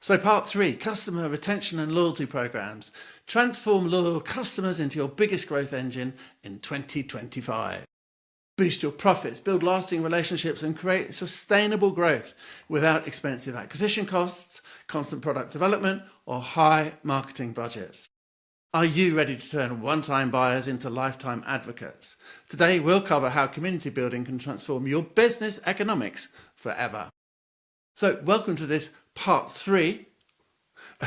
So part 3, customer retention and loyalty programs. Transform loyal customers into your biggest growth engine in 2025. Boost your profits, build lasting relationships and create sustainable growth without expensive acquisition costs, constant product development or high marketing budgets. Are you ready to turn one-time buyers into lifetime advocates? Today we'll cover how community building can transform your business economics forever. So welcome to this part 3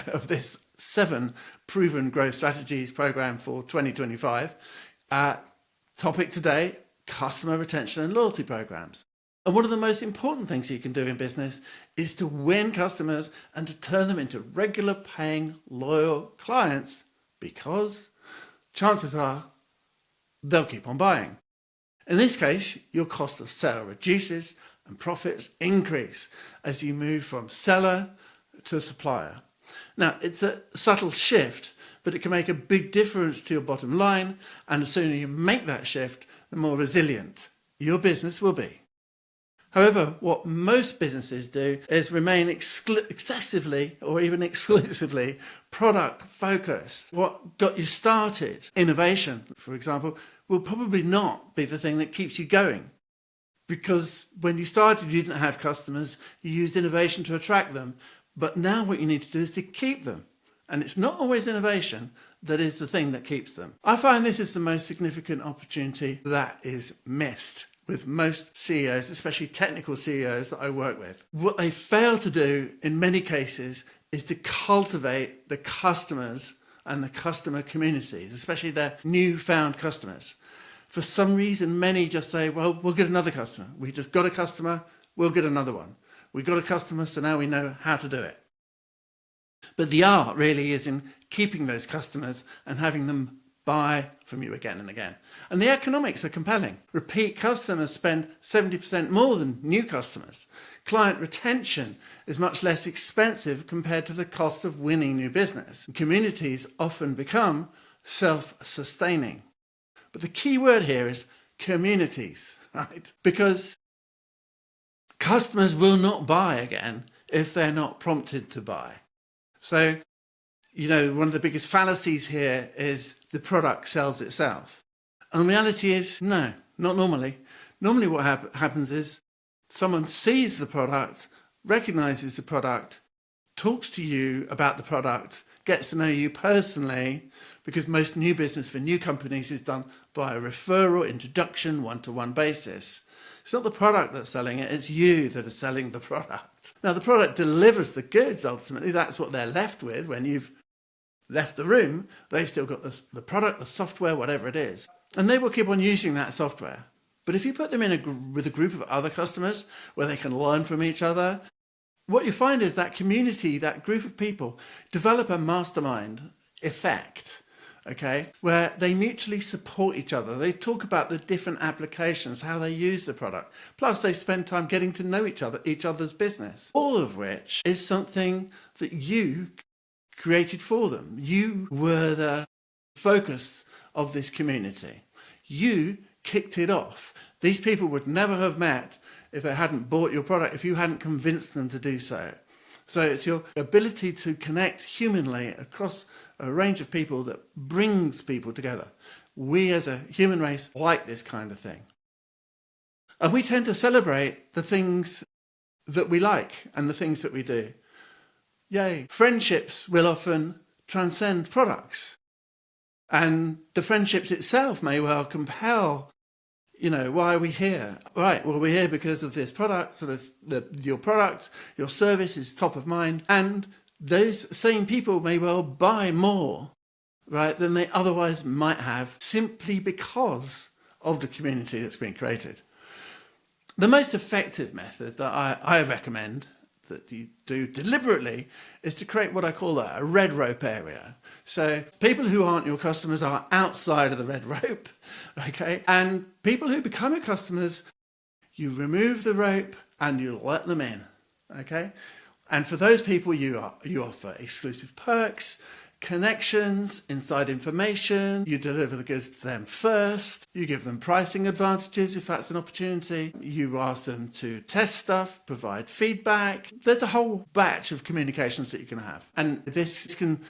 of this 7 proven growth strategies program for 2025. Topic today, customer retention and loyalty programs. And one of the most important things you can do in business is to win customers and to turn them into regular paying loyal clients, because chances are they'll keep on buying. In this case, your cost of sale reduces and profits increase as you move from seller to supplier. Now, it's a subtle shift, but it can make a big difference to your bottom line, and the sooner you make that shift, the more resilient your business will be. However, what most businesses do is remain excessively or even exclusively product focused. What got you started, innovation, for example, will probably not be the thing that keeps you going. Because when you started, you didn't have customers, you used innovation to attract them. But now what you need to do is to keep them. And it's not always innovation that is the thing that keeps them. I find this is the most significant opportunity that is missed with most CEOs, especially technical CEOs that I work with. What they fail to do in many cases is to cultivate the customers and the customer communities, especially their newfound customers. For some reason, many just say, well, we'll get another customer. We just got a customer, we'll get another one. We got a customer, so now we know how to do it. But the art really is in keeping those customers and having them buy from you again and again. And the economics are compelling. Repeat customers spend 70% more than new customers. Client retention is much less expensive compared to the cost of winning new business. Communities often become self-sustaining. But the key word here is communities, right? Because customers will not buy again if they're not prompted to buy. So, one of the biggest fallacies here is the product sells itself. And the reality is, no, not normally. Normally what happens is someone sees the product, recognizes the product, talks to you about the product, gets to know you personally, because most new business for new companies is done by a referral, introduction, one-to-one basis. It's not the product that's selling it, it's you that are selling the product. Now, the product delivers the goods, ultimately. That's what they're left with when you've left the room. They've still got the product, the software, whatever it is. And they will keep on using that software. But if you put them in with a group of other customers where they can learn from each other, what you find is that community, that group of people, develop a mastermind effect, okay, where they mutually support each other. They talk about the different applications, how they use the product. Plus, they spend time getting to know each other's business, all of which is something that you created for them. You were the focus of this community. You kicked it off. These people would never have met if they hadn't bought your product, if you hadn't convinced them to do so. So it's your ability to connect humanly across a range of people that brings people together. We as a human race like this kind of thing. And we tend to celebrate the things that we like and the things that we do. Yay. Friendships will often transcend products. And the friendships itself may well compel, why are we here? Right, well, we're here because of this product, so your product, your service is top of mind, and those same people may well buy more, right, than they otherwise might have, simply because of the community that's been created. The most effective method that I recommend that you do deliberately is to create what I call a red rope area. So people who aren't your customers are outside of the red rope, okay? And people who become your customers, you remove the rope and you let them in, okay? And for those people, you offer exclusive perks, connections, inside information, you deliver the goods to them first, you give them pricing advantages if that's an opportunity, you ask them to test stuff, provide feedback. There's a whole batch of communications that you can have. And this can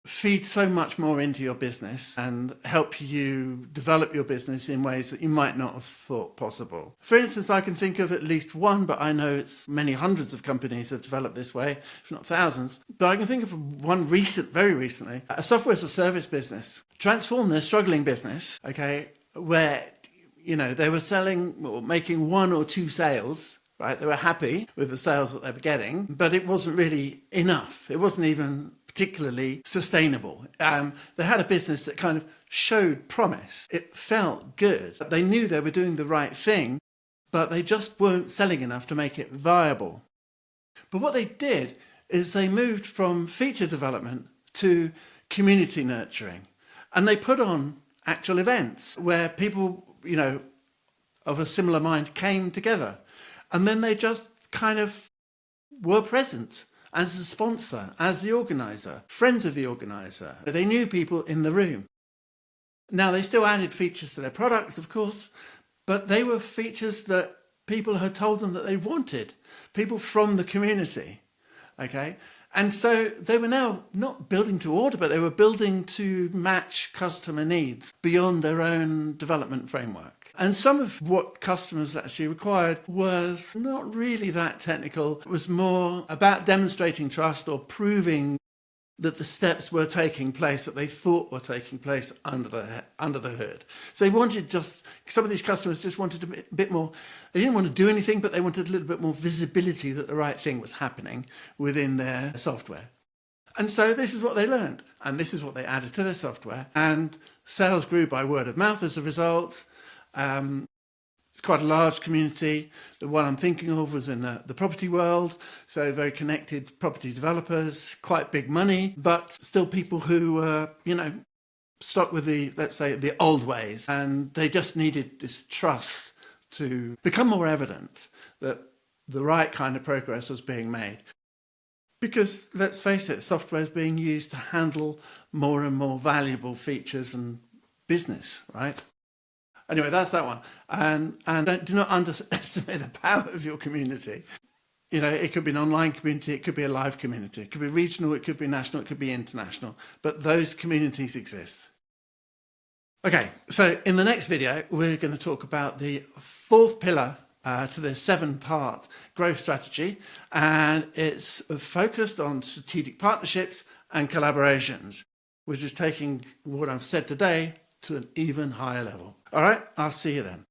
feed so much more into your business and help you develop your business in ways that you might not have thought possible. For instance, I can think of at least one, but I know it's many hundreds of companies have developed this way, if not thousands. But I can think of one very recently, a software as a service business transformed their struggling business, where, they were selling or making 1 or 2 sales. Right? They were happy with the sales that they were getting, but it wasn't really enough. It wasn't even particularly sustainable. They had a business that kind of showed promise. It felt good. They knew they were doing the right thing, but they just weren't selling enough to make it viable. But what they did is they moved from feature development to community nurturing. And they put on actual events where people, of a similar mind came together. And then they just kind of were present as the sponsor, as the organizer, friends of the organizer. They knew people in the room. Now, they still added features to their products, of course, but they were features that people had told them that they wanted, people from the community, And so they were now not building to order, but they were building to match customer needs beyond their own development framework. And some of what customers actually required was not really that technical. It was more about demonstrating trust or proving that the steps were taking place that they thought were taking place under the hood. So they wanted some of these customers just wanted a bit more, they didn't want to do anything, but they wanted a little bit more visibility that the right thing was happening within their software. And so this is what they learned, and this is what they added to their software. And sales grew by word of mouth as a result. It's quite a large community. The one I'm thinking of was in the property world, so very connected property developers, quite big money, but still people who were, stuck with let's say, the old ways, and they just needed this trust to become more evident that the right kind of progress was being made. Because let's face it, software is being used to handle more and more valuable features and business, right? Anyway, that's that one. And do not underestimate the power of your community. It could be an online community, it could be a live community, it could be regional, it could be national, it could be international, but those communities exist. Okay, so in the next video, we're going to talk about the 4th pillar to the 7-part growth strategy, and it's focused on strategic partnerships and collaborations, which is taking what I've said today to an even higher level. All right, I'll see you then.